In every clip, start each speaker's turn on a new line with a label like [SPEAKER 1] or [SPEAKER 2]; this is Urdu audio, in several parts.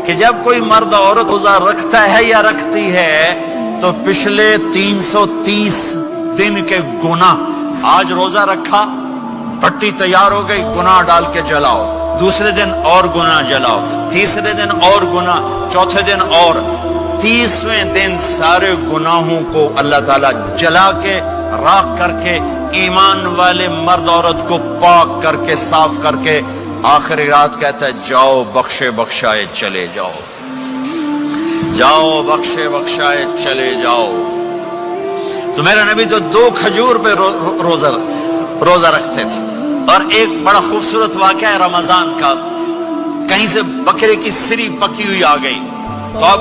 [SPEAKER 1] کہ جب کوئی مرد عورت روزہ رکھتا ہے یا رکھتی ہے تو پچھلے 330 دن کے گناہ، آج روزہ رکھا، پٹی تیار ہو گئی، گناہ ڈال کے جلاؤ، دوسرے دن اور گناہ جلاؤ، تیسرے دن اور گناہ، چوتھے دن اور، 30ویں دن سارے گناہوں کو اللہ تعالیٰ جلا کے راکھ کر کے ایمان والے مرد عورت کو پاک کر کے صاف کر کے آخری رات کہتا ہے جاؤ بخشے بخشائے چلے جاؤ، جاؤ بخشے بخشائے چلے جاؤ۔ تو میرا نبی تو 2 کھجور پہ روزہ رکھتے تھے۔ اور ایک بڑا خوبصورت واقعہ ہے رمضان کا، کہیں سے بکرے کی سری پکی ہوئی آ گئی تو اب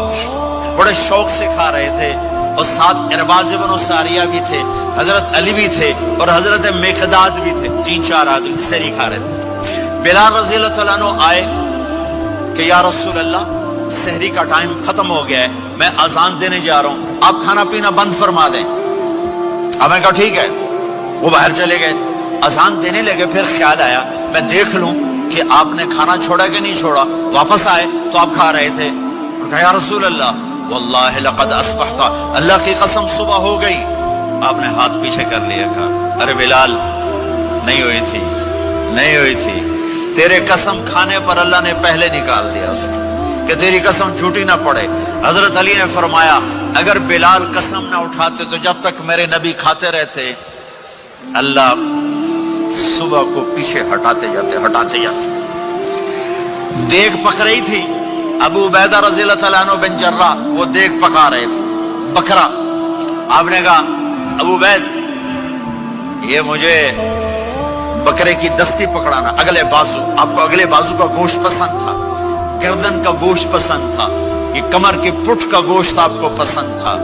[SPEAKER 1] بڑے شوق سے کھا رہے تھے، اور ساتھ ارباز بن ساریہ بھی تھے، حضرت علی بھی تھے اور حضرت مقداد بھی تھے، 3-4 آدمی سری کھا رہے تھے۔ بلال رضی اللہ تعالیٰ عنہ آئے کہ یا رسول اللہ سحری کا ٹائم ختم ہو گیا ہے، میں اذان دینے جا رہا ہوں، آپ کھانا پینا بند فرما دیں۔ اب میں کہا ٹھیک ہے، وہ باہر چلے گئے، اذان دینے لگے، پھر خیال آیا میں دیکھ لوں کہ آپ نے کھانا چھوڑا کہ نہیں چھوڑا، واپس آئے تو آپ کھا رہے تھے۔ کہا یا رسول اللہ واللہ لقد اصبحت، اللہ کی قسم صبح ہو گئی۔ آپ نے ہاتھ پیچھے کر لیا، کہا ارے بلال نہیں ہوئی تھی، نہیں ہوئی تھی، تیرے قسم کھانے پر اللہ نے پہلے نکال دیا اس کو کہ تیری قسم جھوٹی نہ پڑے۔ حضرت علی نے فرمایا اگر بلال قسم نہ اٹھاتے تو جب تک میرے نبی کھاتے رہتے اللہ صبح کو پیچھے ہٹاتے جاتے۔ دیگ پک رہی تھی، ابو عبیدہ رضی اللہ تعالیٰ عنہ بن جرہ وہ دیگ پکا رہے تھے، بکرا۔ آپ نے کہا ابو عبید یہ مجھے بکرے کی دستی پکڑانا، اگلے بازو، آپ کو اگلے بازو کا گوشت پسند تھا، گردن کا گوشت پسند تھا، یہ کمر کی پٹھ کا گوشت آپ کو پسند تھا،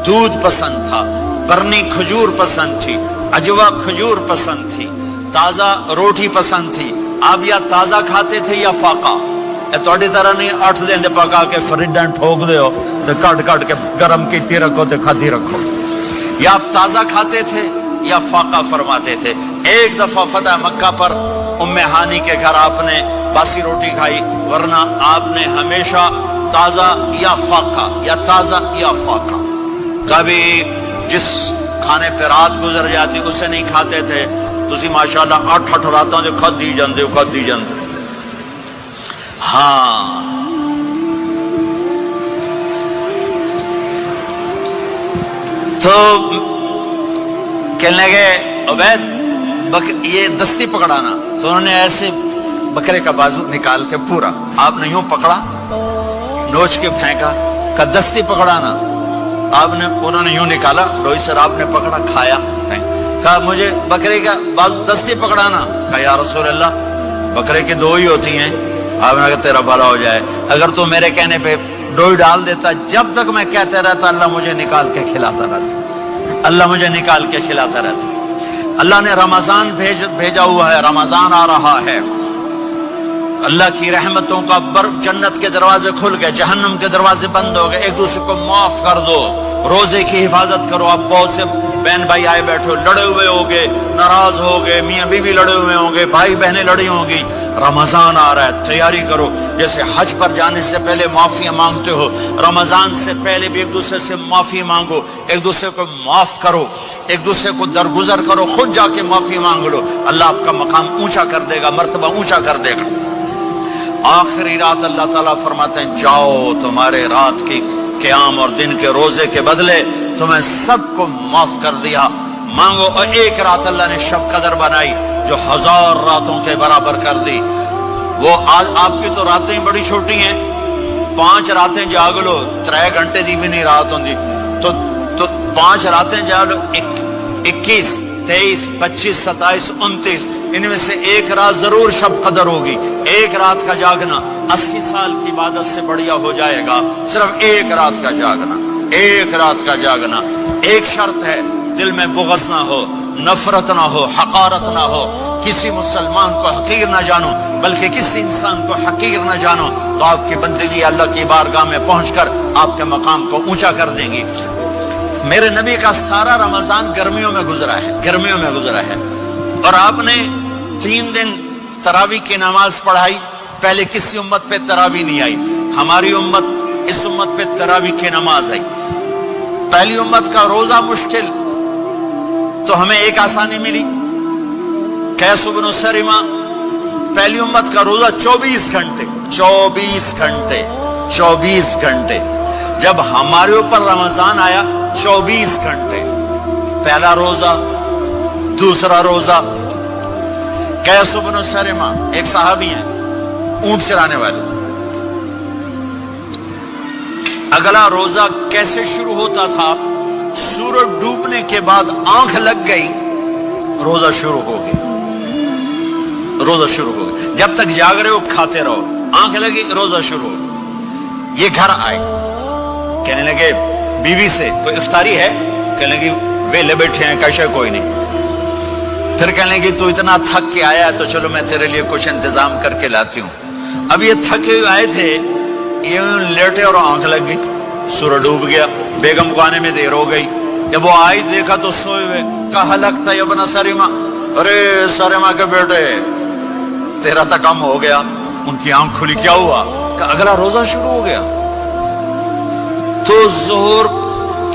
[SPEAKER 1] دودھ پسند تھا، برنی کھجور پسند تھی، اجوا کھجور پسند تھی، تازہ روٹی پسند تھی۔ آپ یا تازہ کھاتے تھے یا فاقہ، توڑی طرح نہیں 8 دن پکا کے فریڈاں ٹھوک دے ہو تو کٹ کے گرم کی رکھو تو کھاتی رکھو، یا آپ تازہ کھاتے تھے یا فاقہ فرماتے تھے۔ ایک دفعہ فتح مکہ پر ام ہانی کے گھر آپ نے باسی روٹی کھائی، ورنہ آپ نے ہمیشہ تازہ یا فاقہ یا تازہ یا فاقہ، کبھی جس کھانے پہ رات گزر جاتی اسے نہیں کھاتے تھے۔ تسی ماشاءاللہ 8 راتوں جو کھدی جاندے ہو۔ ہاں تو کہنے لگے عبید یہ دستی پکڑانا، تو انہوں نے ایسے بکرے کا بازو نکال کے پورا آپ نے یوں پکڑا، نوچ کے پھینکا، کہ دستی پکڑانا، انہوں نے یوں نکالا ڈوئی سر، آپ نے پکڑا کھایا، کہا مجھے بکرے کا بازو دستی پکڑانا۔ کہا یا رسول اللہ بکرے کی 2 ہی ہوتی ہیں۔ آپ نے کہا تیرا بھلا ہو جائے، اگر تو میرے کہنے پہ ڈوئی ڈال دیتا، جب تک میں کہتے رہتا اللہ مجھے نکال کے کھلاتا رہتا، اللہ مجھے نکال کے کھلاتا رہتا۔ اللہ نے رمضان بھیجا ہوا ہے، رمضان آ رہا ہے، اللہ کی رحمتوں کا جنت کے دروازے کھل گئے، جہنم کے دروازے بند ہو گئے، ایک دوسرے کو معاف کر دو، روزے کی حفاظت کرو۔ اب بہت سے بہن بھائی آئے بیٹھو، لڑے ہوئے ہوگے، ناراض ہوگے، میاں بیوی لڑے ہوئے ہوں گے، بھائی بہنیں لڑی ہوں گی، رمضان آ رہا ہے، تیاری کرو۔ جیسے حج پر جانے سے پہلے معافیاں مانگتے ہو، رمضان سے پہلے بھی ایک دوسرے سے معافی مانگو، ایک دوسرے کو معاف کرو، ایک دوسرے کو درگزر کرو، خود جا کے معافی مانگ لو، اللہ آپ کا مقام اونچا کر دے گا، مرتبہ اونچا کر دے گا۔ آخری رات اللہ تعالیٰ فرماتے ہیں جاؤ، تمہارے رات کی قیام اور دن کے روزے کے بدلے تمہیں سب کو معاف کر دیا، مانگو۔ اور ایک رات اللہ نے شب قدر بنائی جو 1000 راتوں کے برابر کر دی۔ وہ آج آپ کی تو راتیں بڑی چھوٹی ہیں، 5 راتیں جاگ لو، 3 گھنٹے دی بھی نہیں رات ہوندی، تو 5 راتیں جاگ لو، 21 23 25 27 29، ان میں سے ایک رات ضرور شب قدر ہوگی۔ ایک رات کا جاگنا 80 سال کی عبادت سے بڑھیا ہو جائے گا، صرف ایک رات کا جاگنا، ایک رات کا جاگنا۔ ایک شرط ہے، دل میں بغض نہ ہو، نفرت نہ ہو، حقارت نہ ہو، کسی مسلمان کو حقیر نہ جانو، بلکہ کسی انسان کو حقیر نہ جانو، تو آپ کی بندگی اللہ کی بارگاہ میں پہنچ کر آپ کے مقام کو اونچا کر دیں گی۔ میرے نبی کا سارا رمضان گرمیوں میں گزرا ہے، گرمیوں میں گزرا ہے، اور آپ نے 3 دن تراویح کی نماز پڑھائی، پہلے کسی امت پہ تراویح نہیں آئی۔ ہماری امت اس امت پہ تراویح کی نماز آئی. پہلی امت کا روزہ مشکل تو ہمیں ایک آسانی ملی. قیس بن سرمہ پہلی امت کا روزہ 24 گھنٹے 24 گھنٹے. جب ہمارے اوپر رمضان آیا 24 گھنٹے. پہلا روزہ، دوسرا روزہ. قیس بن سرمہ ایک صحابی ہیں، اونٹ چرانے والے. اگلا روزہ کیسے شروع ہوتا تھا؟ سورج ڈوبنے کے بعد آنکھ لگ گئی، روزہ شروع ہو گیا. جب تک جاگ رہے ہو کھاتے رہو، آنکھ لگی روزہ شروع ہو گیا. یہ گھر آئے، کہنے لگے بیوی سے کوئی افطاری ہے؟ کہنے لگے ویلے بیٹھے ہیں، کیسے کوئی نہیں. پھر کہنے لگے تو اتنا تھک کے آیا ہے تو چلو میں تیرے لیے کچھ انتظام کر کے لاتی ہوں. اب یہ تھکے ہوئے آئے تھے، یہ لیٹے اور آنکھ لگ گئی، سورج ڈوب گیا. بیگم کو آنے میں دیر ہو گئی. جب وہ آئی دیکھا تو سوئے ہوئے. کہا لگتا ہے ابن سرمہ، ارے سرمہ کے بیٹے تیرا تو کم ہو گیا. ان کی آنکھ کھلی، کیا ہوا؟ کہ اگلا روزہ شروع ہو گیا. تو ظہر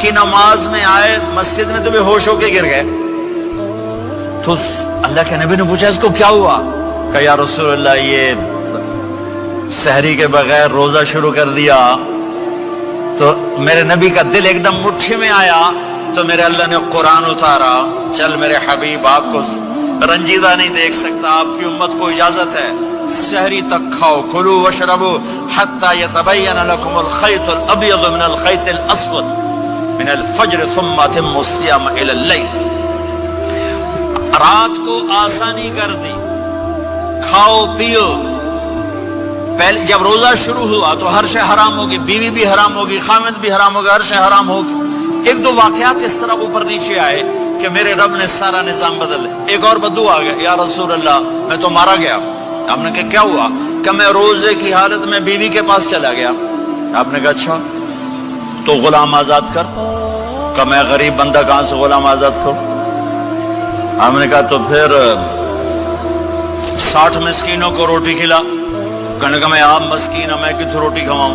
[SPEAKER 1] کی نماز میں آئے مسجد میں تو بے ہوش ہو کے گر گئے. تو اللہ کے نبی نے پوچھا اس کو کیا ہوا؟ کہ یا رسول اللہ یہ سحری کے بغیر روزہ شروع کر دیا. تو میرے نبی کا دل ایک دم مٹھی میں آیا. تو میرے اللہ نے قرآن اتارا، چل میرے حبیب آپ کو رنجیدہ نہیں دیکھ سکتا، آپ کی امت کو اجازت ہے سحری تک کھاؤ، کلوا واشربوا حتی یتبین لکم الخیط الابیض من الخیط الاسود من الفجر ثم اتموا الصیام الی اللیل. رات کو آسانی کر دی، کھاؤ پیو. پہلے جب روزہ شروع ہوا تو ہر شے حرام ہوگی، بیوی بھی حرام ہوگی، خامد بھی حرام ہوگا، ہر شے حرام ہوگی. ایک دو واقعات اس طرح اوپر نیچے آئے کہ میرے رب نے سارا نظام بدل. ایک اور بدو آ گیا، یا رسول اللہ میں تو مارا گیا. آپ نے کہا کیا ہوا؟ کہ میں روزے کی حالت میں بیوی کے پاس چلا گیا. آپ نے کہا اچھا تو غلام آزاد کر. کہ میں غریب بندہ کہاں سے غلام آزاد کروں؟ آپ نے کہا تو پھر 60 مسکینوں کو روٹی کھلا. کہنے کا میں آپ مسکین ہوں، میں کتوں روٹی کھواؤں؟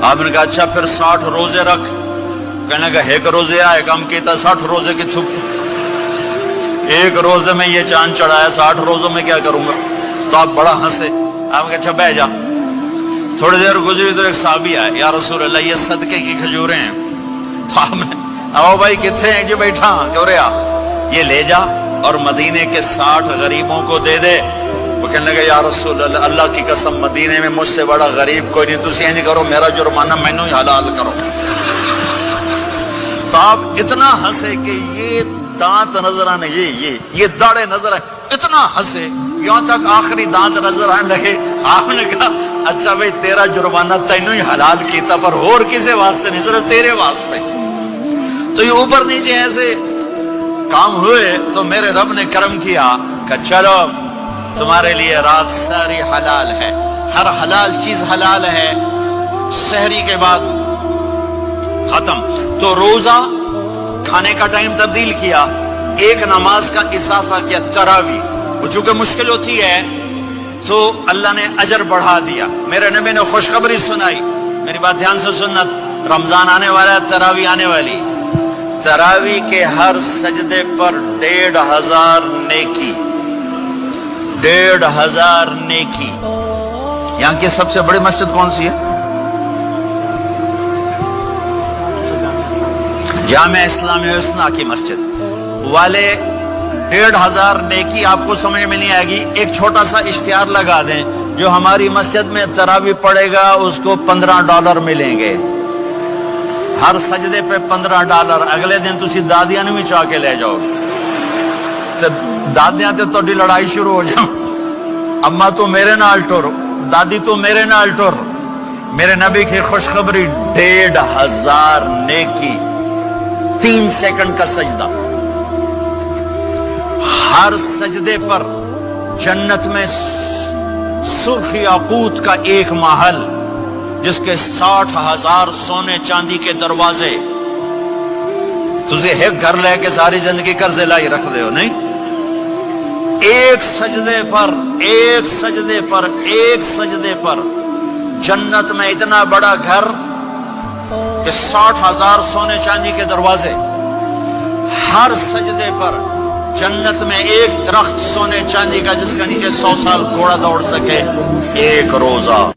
[SPEAKER 1] آپ نے کہا اچھا پھر 60 روزے رکھ. کہنے کا ایک روزے آئے کم کیتا 60 روزے کی تھک. ایک روزے میں یہ چاند چڑھایا، 60 روزوں میں کیا کروں گا؟ تو آپ بڑا ہنسے. آپ نے کہا اچھا بیٹھ جا. تھوڑی دیر گزری تو ایک صحابی آئے، یا رسول اللہ یہ صدقے کی کھجوریں ہیں. تو آپ نے آؤ بھائی کتنے ہیں؟ جو بیٹھا چوریا یہ لے جا اور مدینے کے 60 غریبوں کو دے دے. وہ کہنے لگا یا رسول اللہ اللہ کی قسم مدینے میں مجھ سے بڑا غریب کوئی نہیں، تسی نہیں کرو، میرا جرمانہ مینوں ہی حلال کرو. تو آپ اتنا ہنسے کہ یہ دانت نظر آنے، یہ داڑے نظر آئے، اتنا ہنسے یہاں تک آخری دانت نظر آنے لگے. آپ نے کہا اچھا بھائی تیرا جرمانہ تینوں ہی حلال کیتا، پر اور کسی واسطے نہیں، صرف تیرے واسطے. تو یہ اوپر نیچے ایسے کام ہوئے تو میرے رب نے کرم کیا کہ چلو تمہارے لیے رات ساری حلال ہے، ہر حلال چیز حلال ہے. سحری کے بعد ختم. تو روزہ کھانے کا ٹائم تبدیل کیا، ایک نماز کا اضافہ کیا، تراویح. وہ چونکہ مشکل ہوتی ہے تو اللہ نے اجر بڑھا دیا. میرے نبی نے خوشخبری سنائی، میری بات دھیان سے سننا، رمضان آنے والا ہے، تراویح آنے والی. تراویح کے ہر سجدے پر 1500 نیکی، 1500 نیکی. یہاں کی سب سے بڑی مسجد کون سی ہے؟ جامع اسلامی حسنہ کی مسجد والے. 1500 نیکی آپ کو سمجھ میں نہیں آئے گی. ایک چھوٹا سا اشتہار لگا دیں، جو ہماری مسجد میں تراویح پڑے گا اس کو $15 ملیں گے ہر سجدے پہ. $15. اگلے دن تسی دادیاں بھی چاہ کے لے جاؤ. دادیاں تے تھوڑی لڑائی شروع ہو جاؤ، اما تو میرے نال ٹر، دادی تو میرے نال ٹر. میرے نبی کی خوشخبری 1500 نیکی، 3 سیکنڈ کا سجدہ. ہر سجدے پر جنت میں سرخ یاقوت کا ایک محل جس کے 60,000 سونے چاندی کے دروازے. تجھے ایک گھر لے کے ساری زندگی قرضے لائی رکھ دے ہو نہیں. ایک سجدے پر جنت میں اتنا بڑا گھر کہ 60,000 سونے چاندی کے دروازے، ہر سجدے پر جنت میں ایک درخت سونے چاندی کا جس کا نیچے 100 سال گھوڑا دوڑ سکے، ایک روزہ